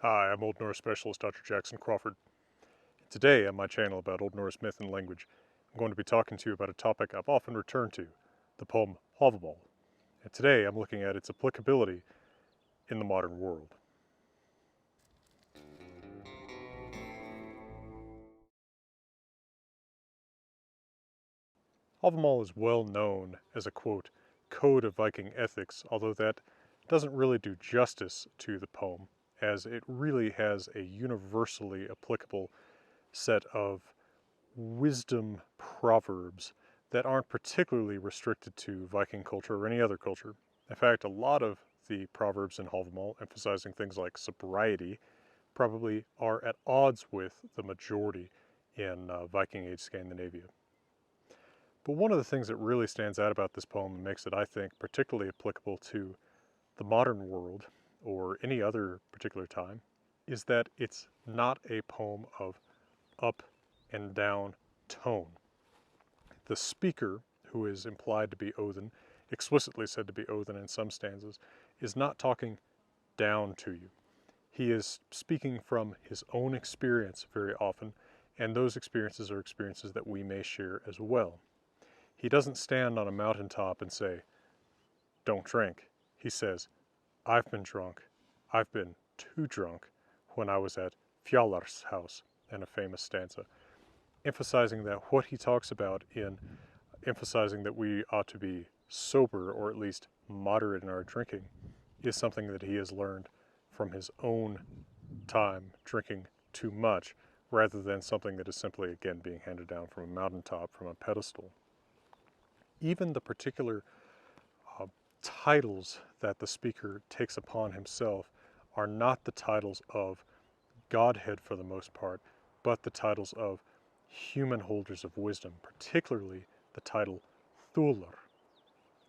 Hi, I'm Old Norse specialist Dr. Jackson Crawford. Today on my channel about Old Norse myth and language, I'm going to be talking to you about a topic I've often returned to, the poem Hávamál. And today I'm looking at its applicability in the modern world. Hávamál is well known as a, quote, code of Viking ethics, although that doesn't really do justice to the poem, as it really has a universally applicable set of wisdom proverbs that aren't particularly restricted to Viking culture or any other culture. In fact, a lot of the proverbs in Hávamál, emphasizing things like sobriety, probably are at odds with the majority in Viking Age Scandinavia. But one of the things that really stands out about this poem and makes it, I think, particularly applicable to the modern world or any other particular time is that it's not a poem of up and down tone. The speaker, who is implied to be Odin, explicitly said to be Odin in some stanzas, is not talking down to you. He is speaking from his own experience very often, and those experiences are experiences that we may share as well. He doesn't stand on a mountaintop and say, don't drink. He says, I've been drunk. I've been too drunk when I was at Fjallar's house, in a famous stanza, emphasizing that what he talks about in emphasizing that we ought to be sober or at least moderate in our drinking is something that he has learned from his own time drinking too much rather than something that is simply, again, being handed down from a mountaintop, from a pedestal. Even the particular titles that the speaker takes upon himself are not the titles of Godhead for the most part, but the titles of human holders of wisdom, particularly the title Thulr.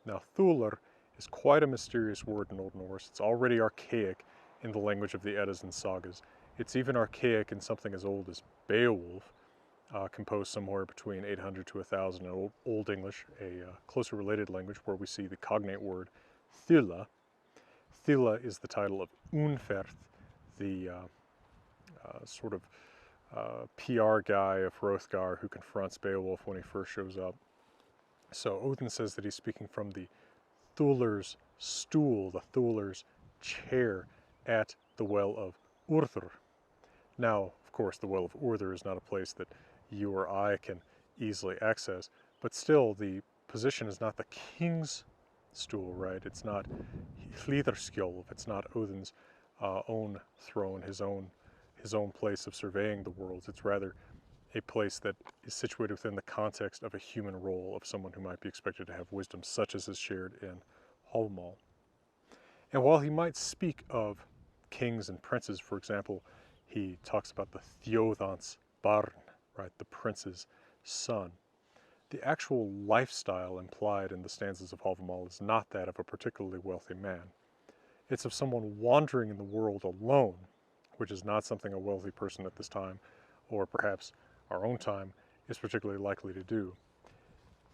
Now, Thulr is quite a mysterious word in Old Norse. It's already archaic in the language of the Eddas and Sagas. It's even archaic in something as old as Beowulf, composed somewhere between 800 to 1000 in Old English, a closely related language where we see the cognate word Thyla. Thyla is the title of Unferth, the sort of PR guy of Hrothgar who confronts Beowulf when he first shows up. So Odin says that he's speaking from the Thulr's stool, the Thulr's chair at the well of Urthr. Now, of course, the well of Urthr is not a place that you or I can easily access, but still the position is not the king's stool, right? It's not Hlíðarskjólf, it's not Odin's own throne, his own place of surveying the worlds. It's rather a place that is situated within the context of a human role of someone who might be expected to have wisdom such as is shared in Hávamál. And while he might speak of kings and princes, for example, he talks about the Þjóðans barn, right, the prince's son. The actual lifestyle implied in the stanzas of Hávamál is not that of a particularly wealthy man. It's of someone wandering in the world alone, which is not something a wealthy person at this time, or perhaps our own time, is particularly likely to do.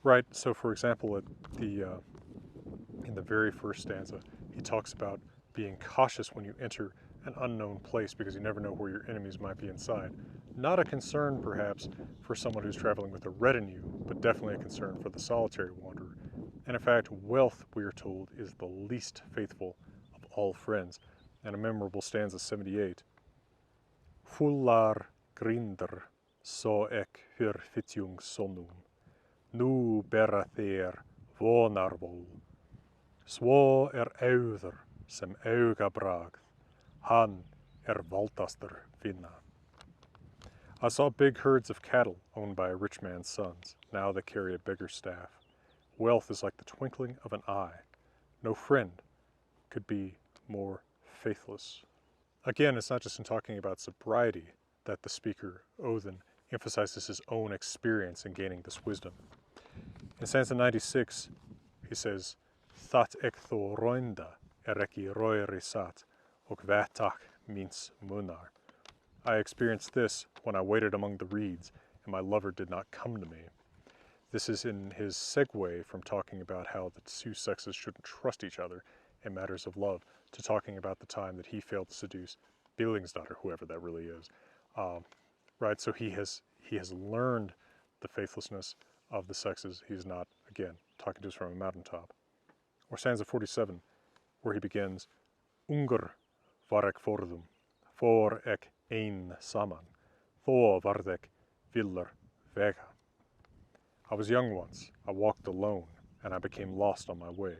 Right, so for example, in the very first stanza, he talks about being cautious when you enter an unknown place because you never know where your enemies might be inside. Not a concern, perhaps, for someone who's traveling with a retinue, but definitely a concern for the solitary wanderer. And in fact, wealth, we are told, is the least faithful of all friends. And a memorable stanza 78. Fullar grindr so ek hyr fitjung sonum. Nu bera þeir vonarvól. Svo auður sem augabragð. Hann valdastur finna. I saw big herds of cattle owned by a rich man's sons. Now they carry a bigger staff. Wealth is like the twinkling of an eye. No friend could be more faithless. Again, it's not just in talking about sobriety that the speaker, Odin, emphasizes his own experience in gaining this wisdom. In stanza 96, he says, That ek þó roinda ekki roiri sat, og vetach mins munar. I experienced this when I waited among the reeds, and my lover did not come to me. This is in his segue from talking about how the two sexes shouldn't trust each other in matters of love, to talking about the time that he failed to seduce Billingsdottir, whoever that really is, right? So he has learned the faithlessness of the sexes. He's not, again, talking to us from a mountaintop. Or stanza 47, where he begins, Ungur var ek forðum, for ek ein saman, þó varð ek villar vega. I was young once, I walked alone, and I became lost on my way.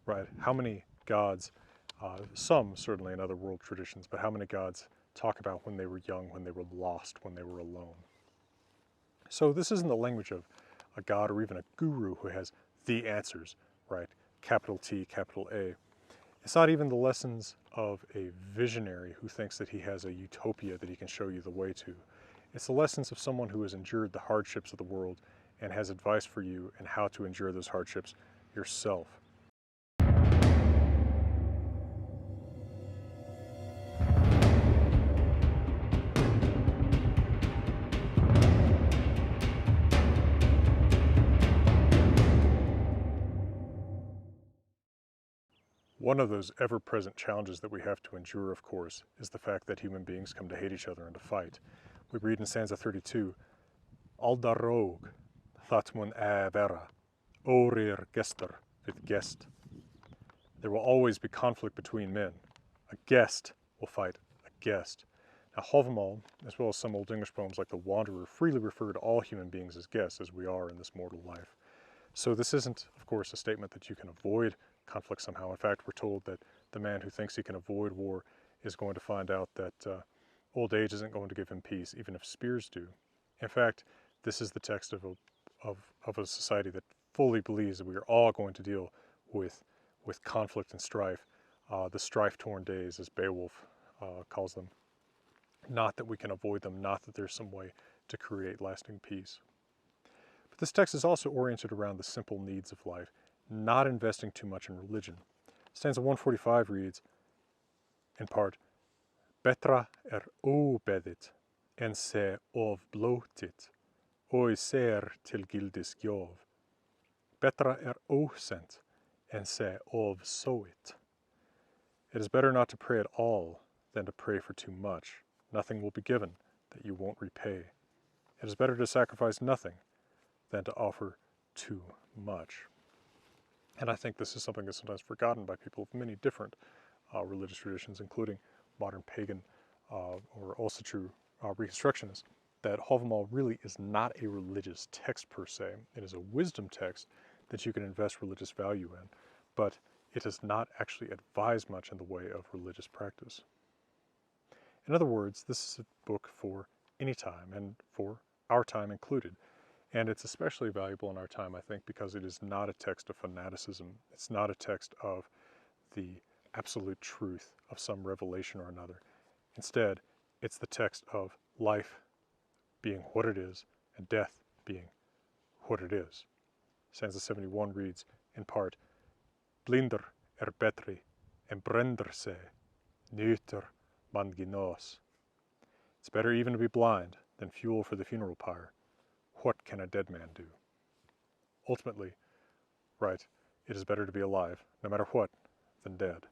Right? How many gods, some certainly in other world traditions, but how many gods talk about when they were young, when they were lost, when they were alone? So this isn't the language of a god or even a guru who has the answers, right? Capital T, capital A. It's not even the lessons of a visionary who thinks that he has a utopia that he can show you the way to. It's the lessons of someone who has endured the hardships of the world and has advice for you on how to endure those hardships yourself. One of those ever-present challenges that we have to endure, of course, is the fact that human beings come to hate each other and to fight. We read in stanza 32, Aldarog, thatmun vera, orir gestur with guest. There will always be conflict between men. A guest will fight a guest. Now, Hávamál, as well as some Old English poems like The Wanderer, freely refer to all human beings as guests, as we are in this mortal life. So this isn't, of course, a statement that you can avoid conflict somehow. In fact, we're told that the man who thinks he can avoid war is going to find out that old age isn't going to give him peace, even if spears do. In fact, this is the text of a society that fully believes that we are all going to deal with conflict and strife, the strife-torn days, as Beowulf calls them. Not that we can avoid them, not that there's some way to create lasting peace. But this text is also oriented around the simple needs of life, not investing too much in religion. Stanza 145 reads, in part, Betra óbeðit, en se blótit, oi ser til gildis gjöf. Betra ósent, en se sowit. It is better not to pray at all than to pray for too much. Nothing will be given that you won't repay. It is better to sacrifice nothing than to offer too much. And I think this is something that's sometimes forgotten by people of many different religious traditions, including modern pagan or also true Reconstructionists, that Hávamál really is not a religious text per se. It is a wisdom text that you can invest religious value in, but it does not actually advise much in the way of religious practice. In other words, this is a book for any time, and for our time included. And it's especially valuable in our time, I think, because it is not a text of fanaticism. It's not a text of the absolute truth of some revelation or another. Instead, it's the text of life being what it is and death being what it is. Stanza 71 reads, in part, Blinder betri en brender se, nöter man genos. It's better even to be blind than fuel for the funeral pyre. What can a dead man do? Ultimately, right, it is better to be alive, no matter what, than dead.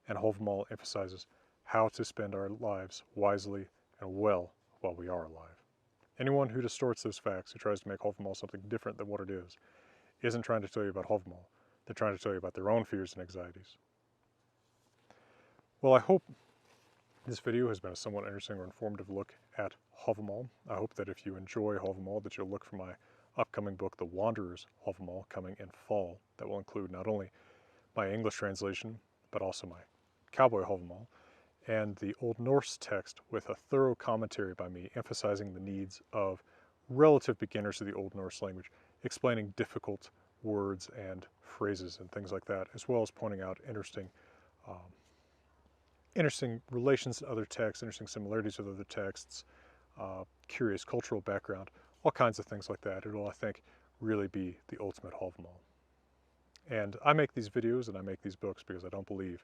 And Hávamál emphasizes how to spend our lives wisely and well while we are alive. Anyone who distorts those facts, who tries to make Hávamál something different than what it is, isn't trying to tell you about Hávamál. They're trying to tell you about their own fears and anxieties. Well, I hope this video has been a somewhat interesting or informative look at Hávamál. I hope that if you enjoy Hávamál, that you'll look for my upcoming book, The Wanderer's Hávamál, coming in fall. That will include not only my English translation, but also my cowboy Hávamál, and the Old Norse text with a thorough commentary by me emphasizing the needs of relative beginners to the Old Norse language, explaining difficult words and phrases and things like that, as well as pointing out interesting relations to other texts, interesting similarities with other texts, curious cultural background, all kinds of things like that. It'll, I think, really be the ultimate Hávamál. And I make these videos and I make these books because I don't believe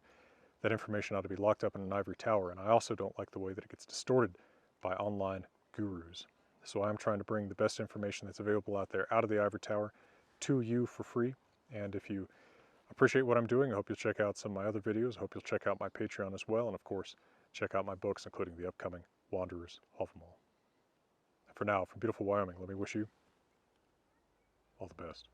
that information ought to be locked up in an ivory tower, and I also don't like the way that it gets distorted by online gurus. So I'm trying to bring the best information that's available out there out of the ivory tower to you for free. And if you appreciate what I'm doing. I hope you'll check out some of my other videos. I hope you'll check out my Patreon as well. And of course, check out my books, including the upcoming Wanderers, Hávamál. And for now, from beautiful Wyoming, let me wish you all the best.